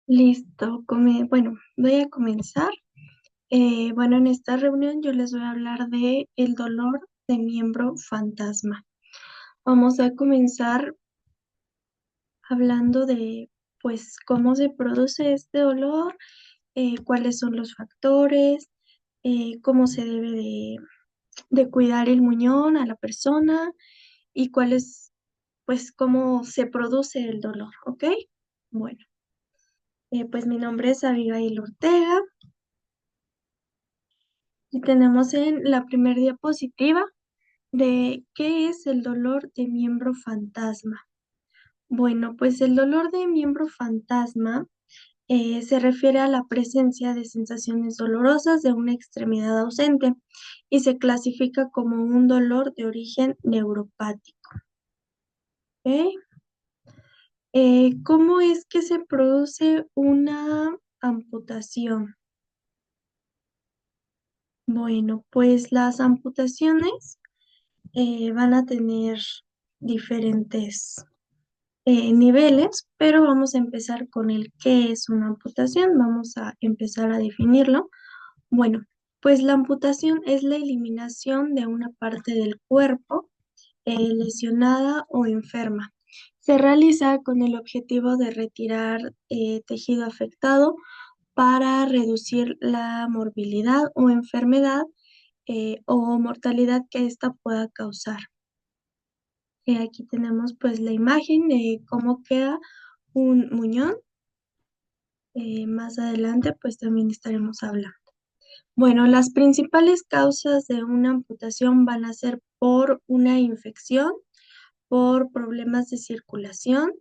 Listo, bueno, voy a comenzar. Bueno, en esta reunión yo les voy a hablar de el dolor de miembro fantasma. Vamos a comenzar hablando de, pues, cómo se produce este dolor, cuáles son los factores, cómo se debe de cuidar el muñón a la persona y pues, cómo se produce el dolor, ¿ok? Bueno, pues mi nombre es Abigail Ortega. Y tenemos en la primera diapositiva de qué es el dolor de miembro fantasma. Bueno, pues el dolor de miembro fantasma se refiere a la presencia de sensaciones dolorosas de una extremidad ausente y se clasifica como un dolor de origen neuropático. ¿Ok? ¿Cómo es que se produce una amputación? Bueno, pues las amputaciones van a tener diferentes niveles, pero vamos a empezar con el qué es una amputación. Vamos a empezar a definirlo. Bueno, pues la amputación es la eliminación de una parte del cuerpo lesionada o enferma. Se realiza con el objetivo de retirar tejido afectado para reducir la morbilidad o enfermedad o mortalidad que ésta pueda causar. Aquí tenemos pues la imagen de cómo queda un muñón. Más adelante pues también estaremos hablando. Bueno, las principales causas de una amputación van a ser por una infección, por problemas de circulación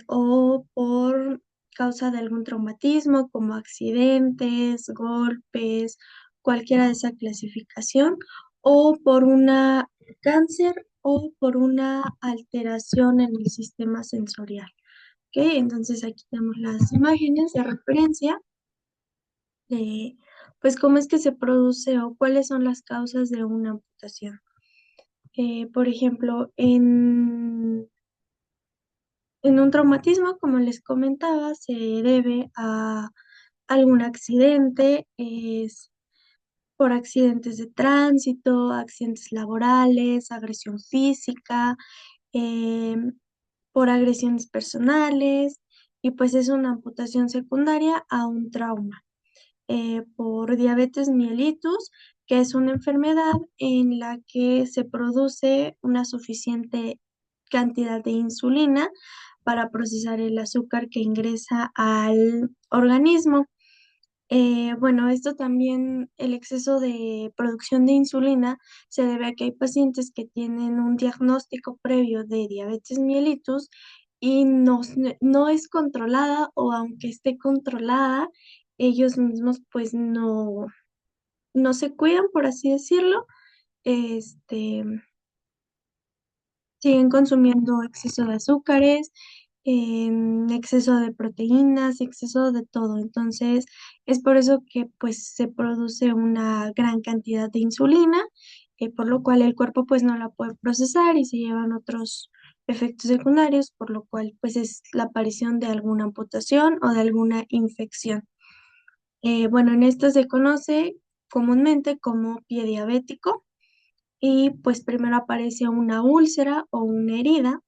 o por causa de algún traumatismo como accidentes, golpes, cualquiera de esa clasificación, o por una cáncer o por una alteración en el sistema sensorial. ¿Ok? Entonces aquí tenemos las imágenes de referencia de pues cómo es que se produce o cuáles son las causas de una amputación. Por ejemplo, en un traumatismo, como les comentaba, se debe a algún accidente, es por accidentes de tránsito, accidentes laborales, agresión física, em, por agresiones personales, y pues es una amputación secundaria a un trauma. Por diabetes mellitus, que es una enfermedad en la que se produce una suficiente cantidad de insulina para procesar el azúcar que ingresa al organismo. Bueno, esto también, el exceso de producción de insulina se debe a que hay pacientes que tienen un diagnóstico previo de diabetes mellitus y no es controlada, o aunque esté controlada, ellos mismos pues no se cuidan, por así decirlo. Este, Siguen consumiendo exceso de azúcares, exceso de proteínas, exceso de todo. Entonces, es por eso que pues se produce una gran cantidad de insulina, por lo cual el cuerpo pues no la puede procesar y se llevan otros efectos secundarios, por lo cual pues es la aparición de alguna amputación o de alguna infección. Bueno, en esto se conoce comúnmente como pie diabético y pues primero aparece una úlcera o una herida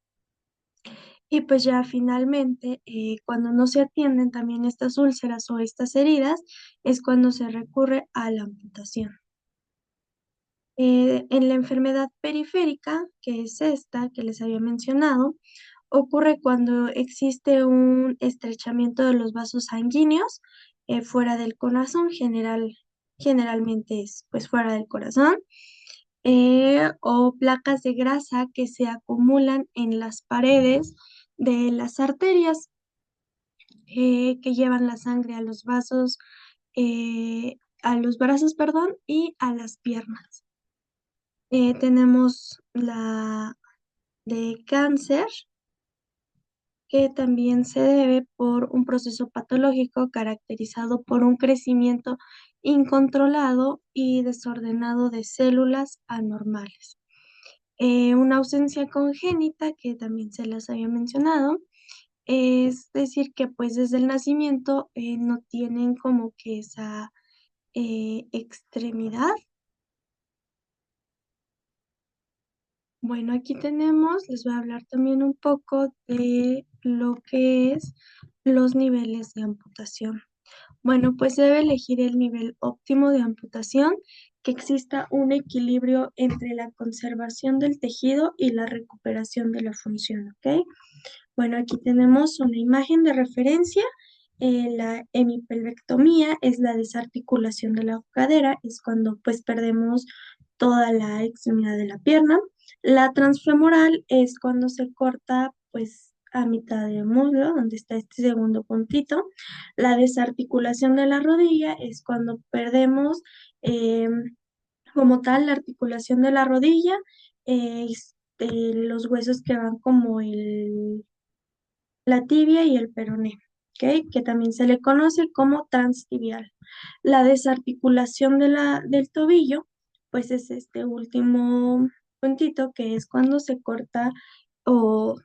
y pues ya finalmente, cuando no se atienden también estas úlceras o estas heridas, es cuando se recurre a la amputación. En la enfermedad periférica, que es esta que les había mencionado, ocurre cuando existe un estrechamiento de los vasos sanguíneos fuera del corazón, generalmente es pues fuera del corazón, o placas de grasa que se acumulan en las paredes de las arterias que llevan la sangre a los brazos, perdón, y a las piernas. Tenemos la de cáncer, que también se debe por un proceso patológico caracterizado por un crecimiento incontrolado y desordenado de células anormales. Una ausencia congénita, que también se las había mencionado, Es decir, que pues desde el nacimiento no tienen como que esa extremidad. Bueno, aquí tenemos, les voy a hablar también un poco de lo que es los niveles de amputación. Bueno, pues se debe elegir el nivel óptimo de amputación, que exista un equilibrio entre la conservación del tejido y la recuperación de la función, ¿ok? Bueno, aquí tenemos una imagen de referencia. La hemipelvectomía es la desarticulación de la cadera, es cuando pues perdemos toda la extremidad de la pierna. La transfemoral es cuando se corta pues a mitad del muslo, donde está este segundo puntito. La desarticulación de la rodilla es cuando perdemos como tal la articulación de la rodilla, los huesos que van como la tibia y el peroné, ¿ok? Que también se le conoce como transtibial. La desarticulación del tobillo, pues es este último puntito que es cuando se corta o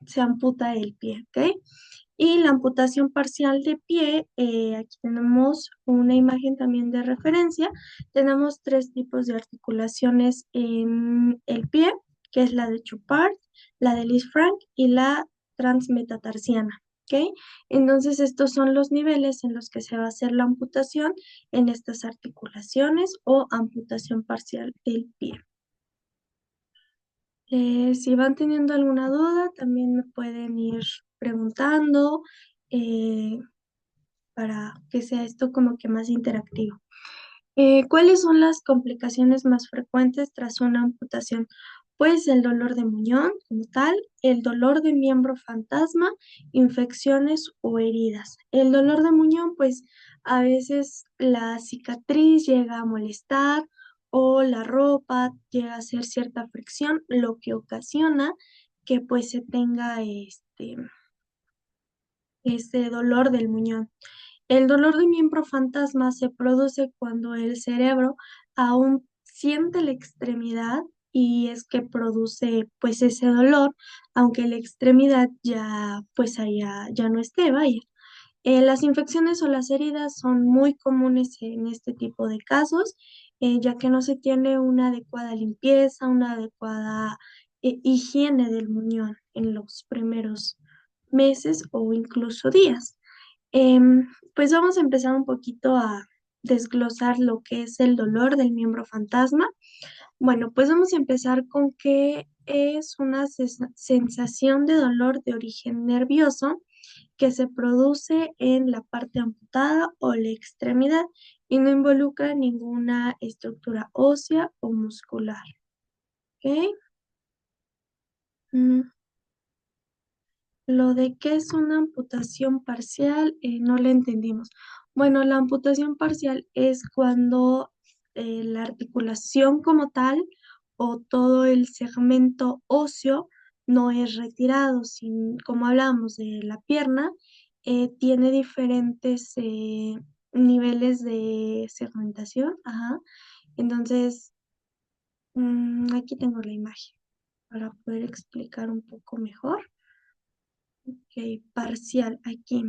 se amputa el pie, ¿ok? Y la amputación parcial de pie, aquí tenemos una imagen también de referencia. Tenemos tres tipos de articulaciones en el pie, que es la de Chopard, la de Lisfranc y la transmetatarsiana. ¿Ok? Entonces, estos son los niveles en los que se va a hacer la amputación en estas articulaciones o amputación parcial del pie. Si van teniendo alguna duda, también me pueden ir preguntando eh, para que sea esto como que más interactivo. ¿Cuáles son las complicaciones más frecuentes tras una amputación? Pues el dolor de muñón como tal, el dolor de miembro fantasma, infecciones o heridas. El dolor de muñón, pues a veces la cicatriz llega a molestar o la ropa llega a hacer cierta fricción, lo que ocasiona que pues se tenga este dolor del muñón. El dolor de miembro fantasma se produce cuando el cerebro aún siente la extremidad y es que produce pues ese dolor, aunque la extremidad ya pues allá ya no esté, vaya. Las infecciones o las heridas son muy comunes en este tipo de casos, ya que no se tiene una adecuada limpieza, una adecuada higiene del muñón en los primeros meses o incluso días. Pues vamos a empezar un poquito a desglosar lo que es el dolor del miembro fantasma. Bueno, pues vamos a empezar con que es una sensación de dolor de origen nervioso que se produce en la parte amputada o la extremidad y no involucra ninguna estructura ósea o muscular. ¿Ok? Mm, Lo de qué es una amputación parcial, no le entendimos. Bueno, la amputación parcial es cuando la articulación como tal o todo el segmento óseo no es retirado, como hablamos de la pierna, tiene diferentes niveles de segmentación. Ajá. Entonces, aquí tengo la imagen para poder explicar un poco mejor. Ok, parcial aquí.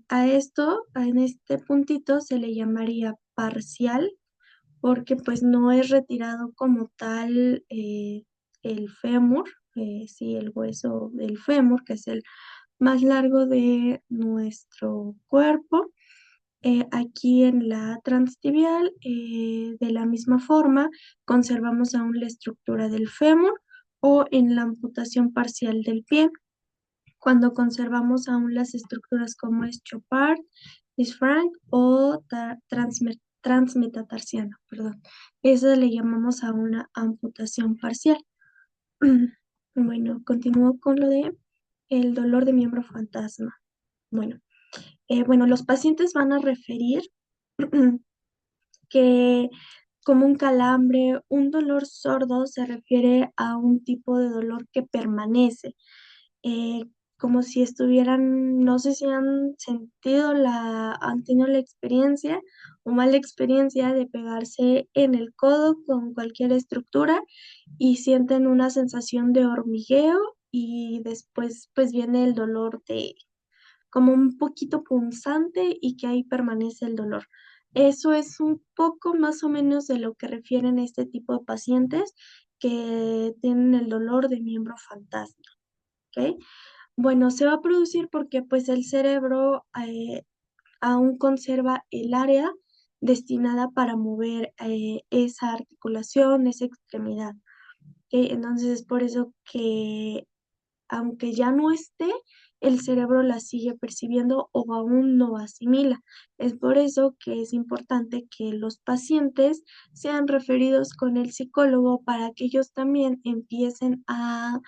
A esto, en este puntito, se le llamaría parcial porque pues no es retirado como tal el fémur, sí, el hueso del fémur, que es el más largo de nuestro cuerpo. Aquí en la transtibial, de la misma forma, conservamos aún la estructura del fémur o en la amputación parcial del pie cuando conservamos aún las estructuras como es Chopard, Lisfranc o transmetatarsiano, perdón. Eso le llamamos a una amputación parcial. Bueno, continúo con lo de el dolor de miembro fantasma. Bueno, bueno, los pacientes van a referir que como un calambre, un dolor sordo se refiere a un tipo de dolor que permanece eh, como si estuvieran, no sé si han tenido la experiencia o mala experiencia de pegarse en el codo con cualquier estructura y sienten una sensación de hormigueo y después pues viene el dolor de como un poquito punzante y que ahí permanece el dolor. Eso es un poco más o menos de lo que refieren este tipo de pacientes que tienen el dolor de miembro fantasma, ¿ok? Bueno, se va a producir porque pues el cerebro aún conserva el área destinada para mover esa articulación, esa extremidad. ¿Ok? Entonces es por eso que aunque ya no esté, el cerebro la sigue percibiendo o aún no asimila. Es por eso que es importante que los pacientes sean referidos con el psicólogo para que ellos también empiecen a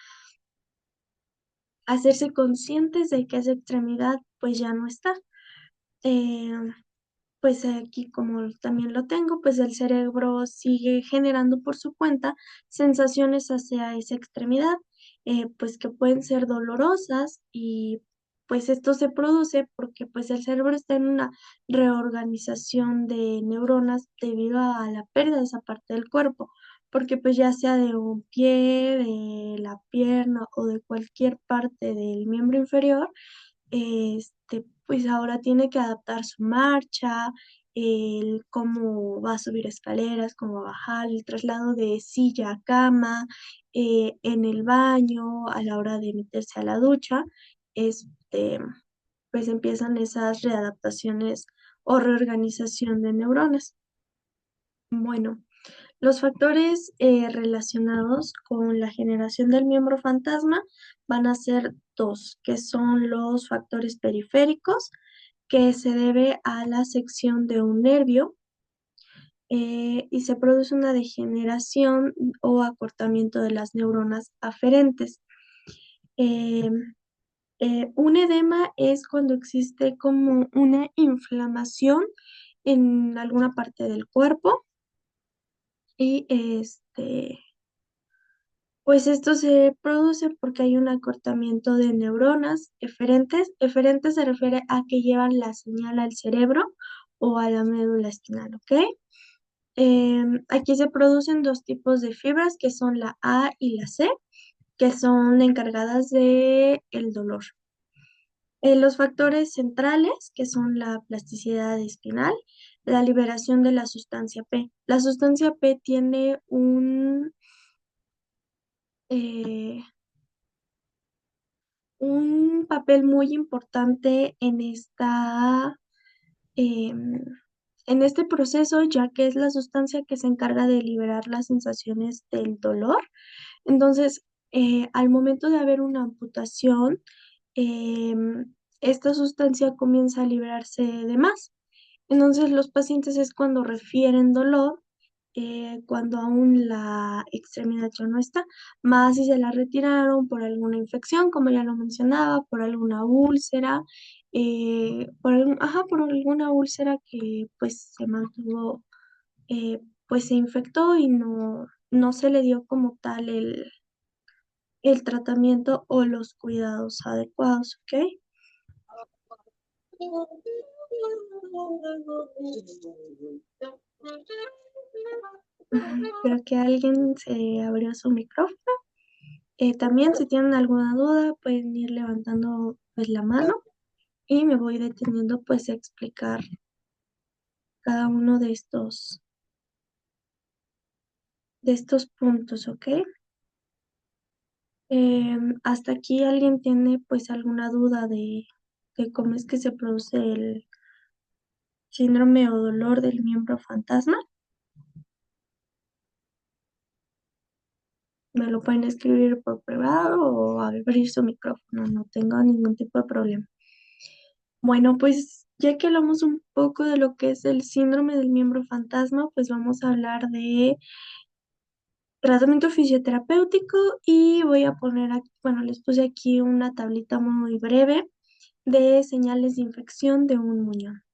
hacerse conscientes de que esa extremidad pues ya no está. Eh, pues aquí como también lo tengo, pues el cerebro sigue generando por su cuenta sensaciones hacia esa extremidad, pues que pueden ser dolorosas y pues esto se produce porque pues el cerebro está en una reorganización de neuronas debido a la pérdida de esa parte del cuerpo, porque pues ya sea de un pie, de la pierna o de cualquier parte del miembro inferior, pues ahora tiene que adaptar su marcha, el cómo va a subir escaleras, cómo va a bajar, el traslado de silla a cama, en el baño, a la hora de meterse a la ducha, este, pues empiezan esas readaptaciones o reorganización de neuronas. Bueno, los factores relacionados con la generación del miembro fantasma van a ser dos, que son los factores periféricos, que se debe a la sección de un nervio y se produce una degeneración o acortamiento de las neuronas aferentes. Eh, un edema es cuando existe como una inflamación en alguna parte del cuerpo y pues esto se produce porque hay un acortamiento de neuronas eferentes. Eferentes se refiere a que llevan la señal al cerebro o a la médula espinal, ¿ok? Aquí se producen dos tipos de fibras que son la A y la C, que son encargadas de el dolor. Los factores centrales, que son la plasticidad espinal, la liberación de la sustancia P. La sustancia P tiene eh, un papel muy importante em, en este proceso, ya que es la sustancia que se encarga de liberar las sensaciones del dolor. Entonces, al momento de haber una amputación, esta sustancia comienza a liberarse de más. Entonces, los pacientes es cuando refieren dolor, cuando aún la extremidad ya no está, más si se la retiraron por alguna infección, como ya lo mencionaba, por alguna úlcera, por alguna úlcera que pues se mantuvo, pues se infectó y no se le dio como tal el tratamiento o los cuidados adecuados, ¿ok? Creo que alguien se abrió su micrófono. También si tienen alguna duda pueden ir levantando pues la mano y me voy deteniendo pues a explicar cada uno de estos puntos, ¿ok? Hasta aquí alguien tiene pues alguna duda de cómo es que se produce el síndrome o dolor del miembro fantasma. Me lo pueden escribir por privado o abrir su micrófono, no tengo ningún tipo de problema. Bueno, pues ya que hablamos un poco de lo que es el síndrome del miembro fantasma, pues vamos a hablar de tratamiento fisioterapéutico y voy a poner aquí, bueno, les puse aquí una tablita muy breve de señales de infección de un muñón.